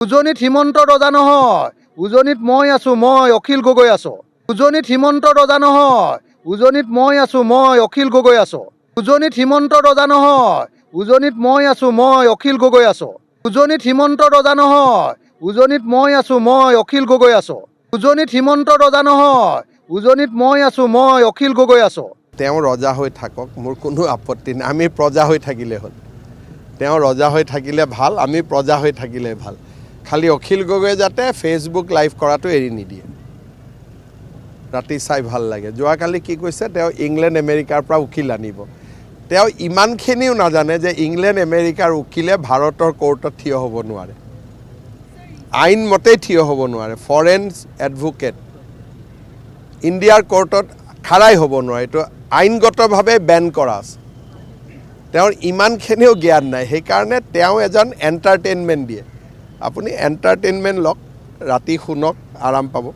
উজনিত হিমন্ত ৰজা নহয়, উজনিত মই আছো, মই অখিল গগৈ আছো। উজনিত হিমন্ত ৰজা নহয়, উজনিত মই আছো, মই অখিল গগৈ আছো। উজনিত হিমন্ত ৰজা নহয়, উজনিত মই আছো, মই অখিল গগৈ আছো। উজনিত হিমন্ত ৰজা নহয়, উজনিত মই আছো, মই অখিল গগৈ আছো। উজনিত হিমন্ত ৰজা নহয়, উজনিত মই আছো, মই অখিল গগৈ আছো। তেওঁ ৰজা হৈ থাকক, মোৰ কোনো আপত্তি নাই। আমি প্ৰজা হৈ থাকিলে হ'ল। তেওঁ ৰজা হৈ থাকিলে ভাল, আমি প্ৰজা হৈ থাকিলে ভাল। খালি অখিল গগৈ যাতে ফেচবুক লাইভ কৰাটো এৰি নিদিয়ে। ৰাতি চাই ভাল লাগে। যোৱাকালি কি কৈছে, তেওঁ ইংলেণ্ড আমেৰিকাৰ পৰা উকিল আনিব। তেওঁ ইমানখিনিও নাজানে যে ইংলেণ্ড আমেৰিকাৰ উকিলে ভাৰতৰ কোৰ্টত থিয় হ'ব নোৱাৰে, আইন মতেই থিয় হ'ব নোৱাৰে। ফৰেন এডভোকেট ইণ্ডিয়াৰ কোৰ্টত খাৰাই হ'ব নোৱাৰে, এইটো আইনগতভাৱে বেন কৰা আছে। তেওঁৰ ইমানখিনিও জ্ঞান নাই, সেইকাৰণে তেওঁ এজন এণ্টাৰটেইনমেণ্ট দিয়ে। আপুনি এণ্টাৰটেইনমেণ্ট লওক, ৰাতি শুনক, আৰাম পাব।